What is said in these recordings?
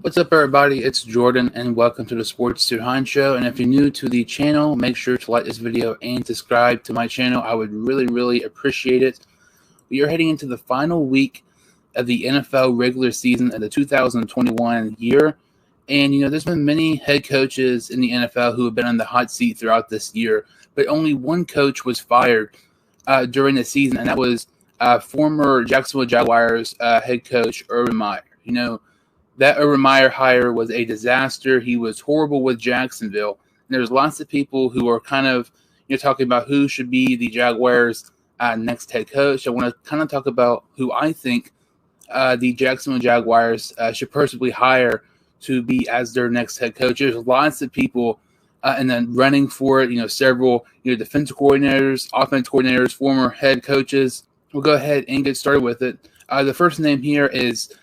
What's up, everybody? It's Jordan, and welcome to the Sports to Hine Show. And if you're new to the channel, make sure to like this video and subscribe to my channel. I would really appreciate it. We are heading into the final week of the NFL regular season of the 2021 year. And, there's been many head coaches in the NFL who have been on the hot seat throughout this year, but only one coach was fired during the season, and that was former Jacksonville Jaguars head coach Urban Meyer. That Urban Meyer hire was a disaster. He was horrible with Jacksonville. And there's lots of people who are kind of talking about who should be the Jaguars' next head coach. I want to kind of talk about who I think the Jacksonville Jaguars should personally hire to be as their next head coach. There's lots of people and then running for it. Several defensive coordinators, offensive coordinators, former head coaches. We'll go ahead and get started with it. The first name here is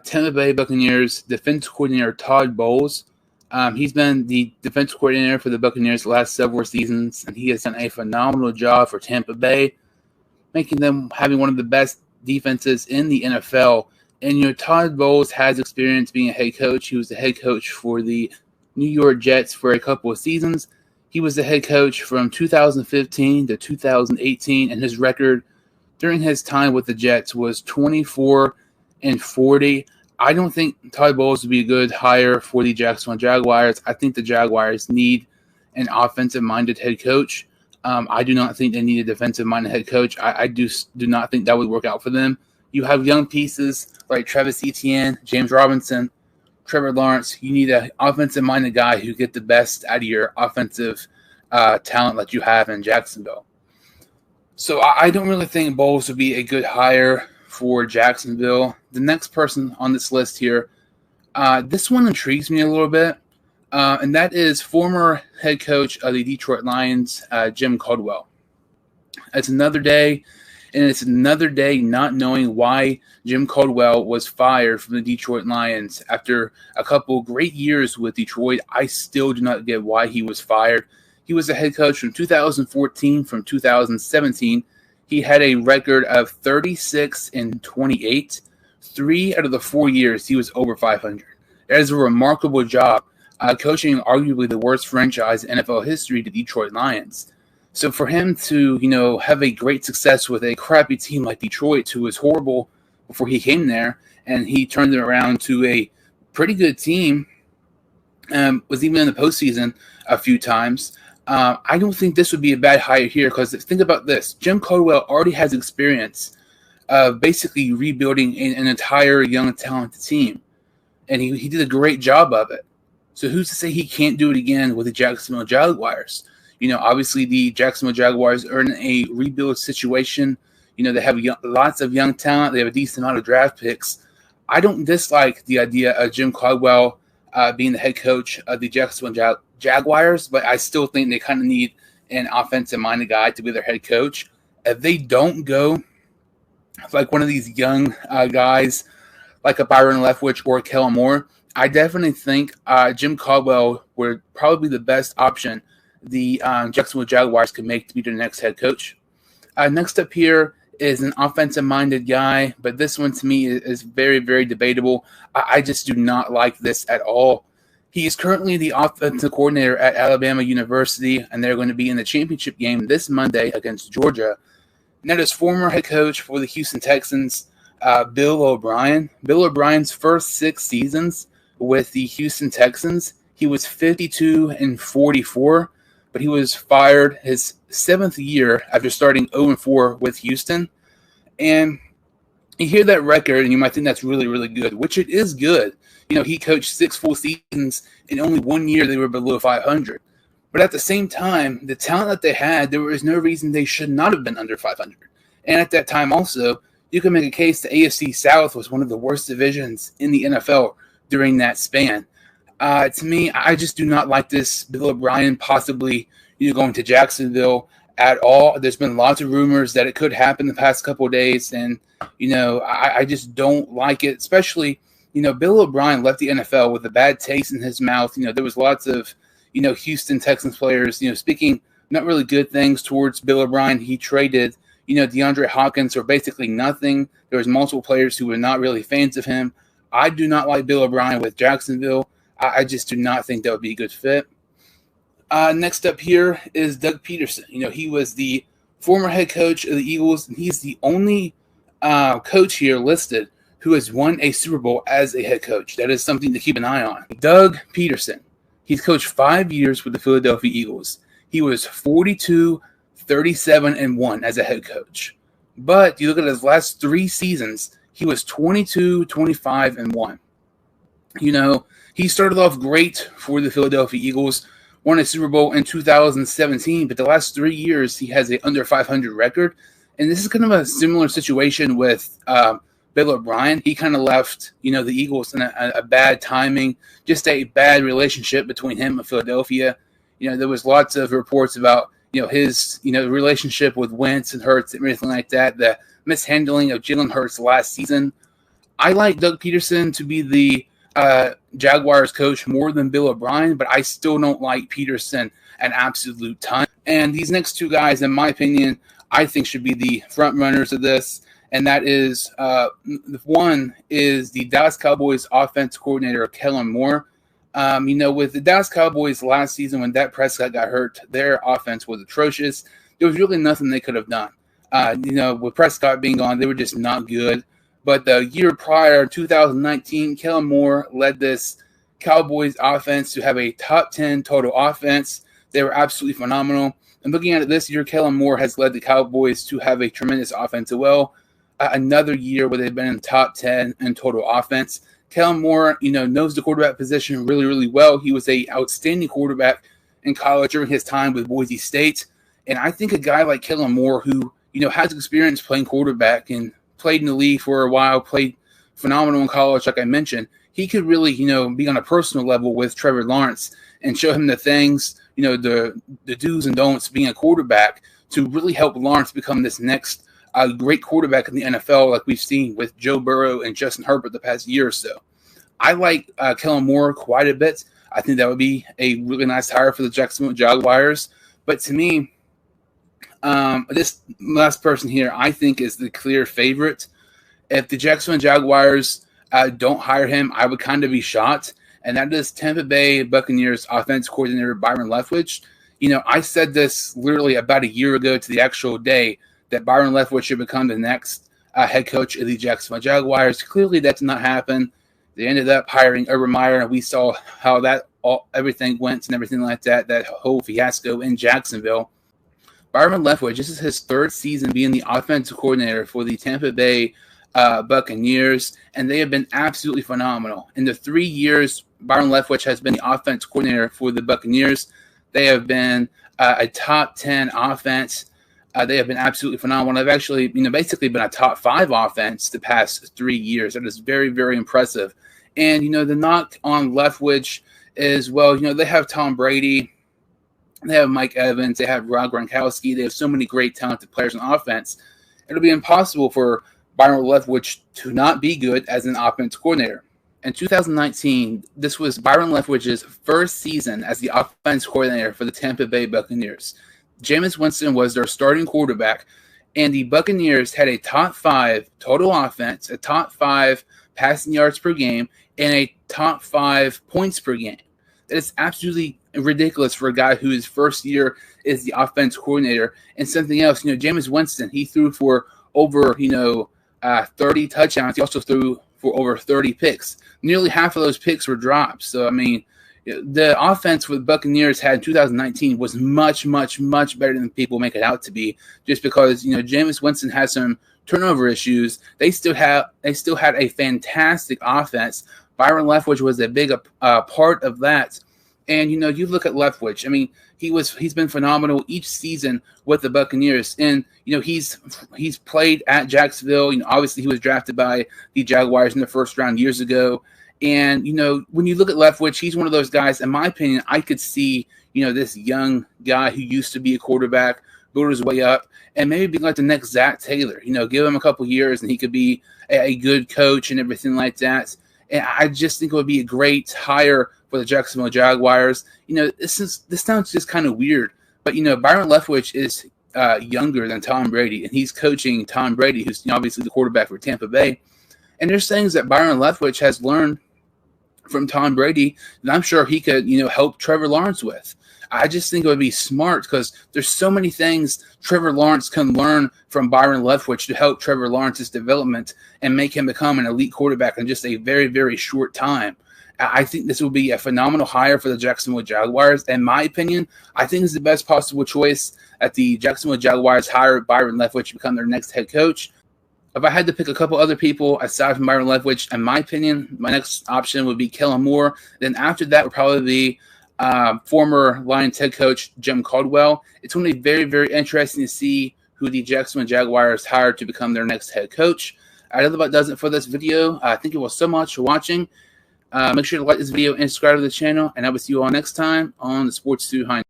Tampa Bay Buccaneers defensive coordinator Todd Bowles. He's been the defensive coordinator for the Buccaneers the last several seasons, and he has done a phenomenal job for Tampa Bay, making them having one of the best defenses in the NFL. And Todd Bowles has experience being a head coach. He was the head coach for the New York Jets for a couple of seasons. He was the head coach from 2015 to 2018, and his record during his time with the Jets was 24-40. I don't think Todd Bowles would be a good hire for the Jacksonville Jaguars. I think the Jaguars need an offensive-minded head coach. I do not think they need a defensive-minded head coach. I do not think that would work out for them. You have young pieces like Travis Etienne, James Robinson, Trevor Lawrence. You need an offensive-minded guy who get the best out of your offensive talent that you have in Jacksonville. So I don't really think Bowles would be a good hire for Jacksonville. The next person on this list here, this one intrigues me a little bit, and that is former head coach of the Detroit Lions, Jim Caldwell. It's another day, and it's another day not knowing why Jim Caldwell was fired from the Detroit Lions. After a couple great years with Detroit, I still do not get why he was fired. He was a head coach from 2014, from 2017. He had a record of 36-28. 3 out of the 4 years, he was over 500. That is a remarkable job, coaching arguably the worst franchise in NFL history, the Detroit Lions. So for him to, have a great success with a crappy team like Detroit, who was horrible before he came there, and he turned it around to a pretty good team, was even in the postseason a few times. I don't think this would be a bad hire here, because think about this. Jim Caldwell already has experience of basically rebuilding an entire young, talented team, and he did a great job of it. So who's to say he can't do it again with the Jacksonville Jaguars? Obviously the Jacksonville Jaguars are in a rebuild situation. They have lots of young talent. They have a decent amount of draft picks. I don't dislike the idea of Jim Caldwell being the head coach of the Jacksonville Jaguars, but I still think they kind of need an offensive-minded guy to be their head coach. If they don't go like one of these young guys, like a Byron Leftwich or Kellen Moore, I definitely think Jim Caldwell would probably be the best option the Jacksonville Jaguars could make to be their next head coach. Next up here is an offensive-minded guy, but this one to me is very debatable. I just do not like this at all. He is currently the offensive coordinator at Alabama University, and they're going to be in the championship game this Monday against Georgia. And that is former head coach for the Houston Texans, Bill O'Brien. Bill O'Brien's first 6 seasons with the Houston Texans, he was 52-44, but he was fired his 7th year after starting 0-4 with Houston. And you hear that record, and you might think that's really good, which it is good. He coached 6 full seasons, and only 1 year they were below 500. But at the same time, the talent that they had, there was no reason they should not have been under 500. And at that time also, you can make a case the AFC South was one of the worst divisions in the NFL during that span. To me, I just do not like this Bill O'Brien possibly going to Jacksonville at all. There's been lots of rumors that it could happen the past couple of days, and I just don't like it. Especially, Bill O'Brien left the NFL with a bad taste in his mouth. There was lots of Houston Texans players speaking not really good things towards Bill O'Brien. He traded DeAndre Hopkins for basically nothing. There was multiple players who were not really fans of him. I do not like Bill O'Brien with Jacksonville. I just do not think that would be a good fit. Next up here is Doug Peterson. He was the former head coach of the Eagles, and he's the only coach here listed who has won a Super Bowl as a head coach. That is something to keep an eye on. Doug Peterson. He's coached 5 years with the Philadelphia Eagles. He was 42, 37, and 1 as a head coach. But you look at his last 3 seasons, he was 22, 25, and 1. He started off great for the Philadelphia Eagles, won a Super Bowl in 2017, but the last 3 years he has an under 500 record. And this is kind of a similar situation with Bill O'Brien. He kind of left, the Eagles in a bad timing, just a bad relationship between him and Philadelphia. There was lots of reports about, his, relationship with Wentz and Hurts and everything like that, the mishandling of Jalen Hurts last season. I like Doug Peterson to be the Jaguars coach more than Bill O'Brien, but I still don't like Peterson an absolute ton. And these next 2 guys, in my opinion, I think should be the front runners of this. And that is, one is the Dallas Cowboys offense coordinator, Kellen Moore. With the Dallas Cowboys last season when Dak Prescott got hurt, their offense was atrocious. There was really nothing they could have done. With Prescott being gone, they were just not good. But the year prior, 2019, Kellen Moore led this Cowboys offense to have a top 10 total offense. They were absolutely phenomenal. And looking at it this year, Kellen Moore has led the Cowboys to have a tremendous offense as well. Another year where they've been in the top 10 in total offense. Kellen Moore, knows the quarterback position really, really well. He was an outstanding quarterback in college during his time with Boise State. And I think a guy like Kellen Moore, who, has experience playing quarterback and played in the league for a while, played phenomenal in college, like I mentioned, he could really, be on a personal level with Trevor Lawrence and show him the things, the do's and don'ts being a quarterback to really help Lawrence become this next great quarterback in the NFL, like we've seen with Joe Burrow and Justin Herbert the past year or so. I like Kellen Moore quite a bit. I think that would be a really nice hire for the Jacksonville Jaguars. But to me, this last person here, I think, is the clear favorite. If the Jacksonville Jaguars don't hire him, I would kind of be shocked. And that is Tampa Bay Buccaneers offense coordinator Byron Leftwich. I said this literally about a year ago to the actual day that Byron Leftwich should become the next head coach of the Jacksonville Jaguars. Clearly, that did not happen. They ended up hiring Urban Meyer, and we saw how everything went and everything like that, that whole fiasco in Jacksonville. Byron Leftwich, this is his 3rd season being the offensive coordinator for the Tampa Bay Buccaneers, and they have been absolutely phenomenal. In the 3 years Byron Leftwich has been the offensive coordinator for the Buccaneers, they have been a top 10 offense. They have been absolutely phenomenal. They've actually, basically been a top 5 offense the past 3 years. That is very, very impressive. And, the knock on Leftwich is, well, they have Tom Brady, they have Mike Evans, they have Rob Gronkowski. They have so many great talented players on offense. It'll be impossible for Byron Leftwich to not be good as an offense coordinator. In 2019, this was Byron Leftwich's first season as the offense coordinator for the Tampa Bay Buccaneers. Jameis Winston was their starting quarterback, and the Buccaneers had a top 5 total offense, a top 5 passing yards per game, and a top 5 points per game. That is absolutely ridiculous for a guy whose first year is the offense coordinator. And something else, Jameis Winston, he threw for over, 30 touchdowns. He also threw for over 30 picks. Nearly half of those picks were drops. So, the offense with Buccaneers had in 2019 was much, much, much better than people make it out to be, just because, Jameis Winston has some turnover issues. They still had a fantastic offense. Byron Leftwich was a big part of that. And, you look at Leftwich. He's been phenomenal each season with the Buccaneers. And, he's played at Jacksonville. Obviously he was drafted by the Jaguars in the first round years ago. And, when you look at Leftwich, he's one of those guys, in my opinion, I could see, this young guy who used to be a quarterback build his way up and maybe be like the next Zach Taylor. Give him a couple years and he could be a good coach and everything like that. And I just think it would be a great hire for the Jacksonville Jaguars. This sounds just kind of weird, but, Byron Leftwich is younger than Tom Brady, and he's coaching Tom Brady, who's obviously the quarterback for Tampa Bay. And there's things that Byron Leftwich has learned from Tom Brady that I'm sure he could, help Trevor Lawrence with. I just think it would be smart because there's so many things Trevor Lawrence can learn from Byron Leftwich to help Trevor Lawrence's development and make him become an elite quarterback in just a very, very short time. I think this will be a phenomenal hire for the Jacksonville Jaguars. In my opinion, I think it's the best possible choice that the Jacksonville Jaguars hire Byron Leftwich to become their next head coach. If I had to pick a couple other people aside from Byron Leftwich, in my opinion, my next option would be Kellen Moore. Then after that would probably be former Lions head coach Jim Caldwell. It's going to be very, very interesting to see who the Jacksonville Jaguars hire to become their next head coach. That about does it for this video. Thank you all so much for watching. Make sure to like this video and subscribe to the channel, and I will see you all next time on the Sports Studio.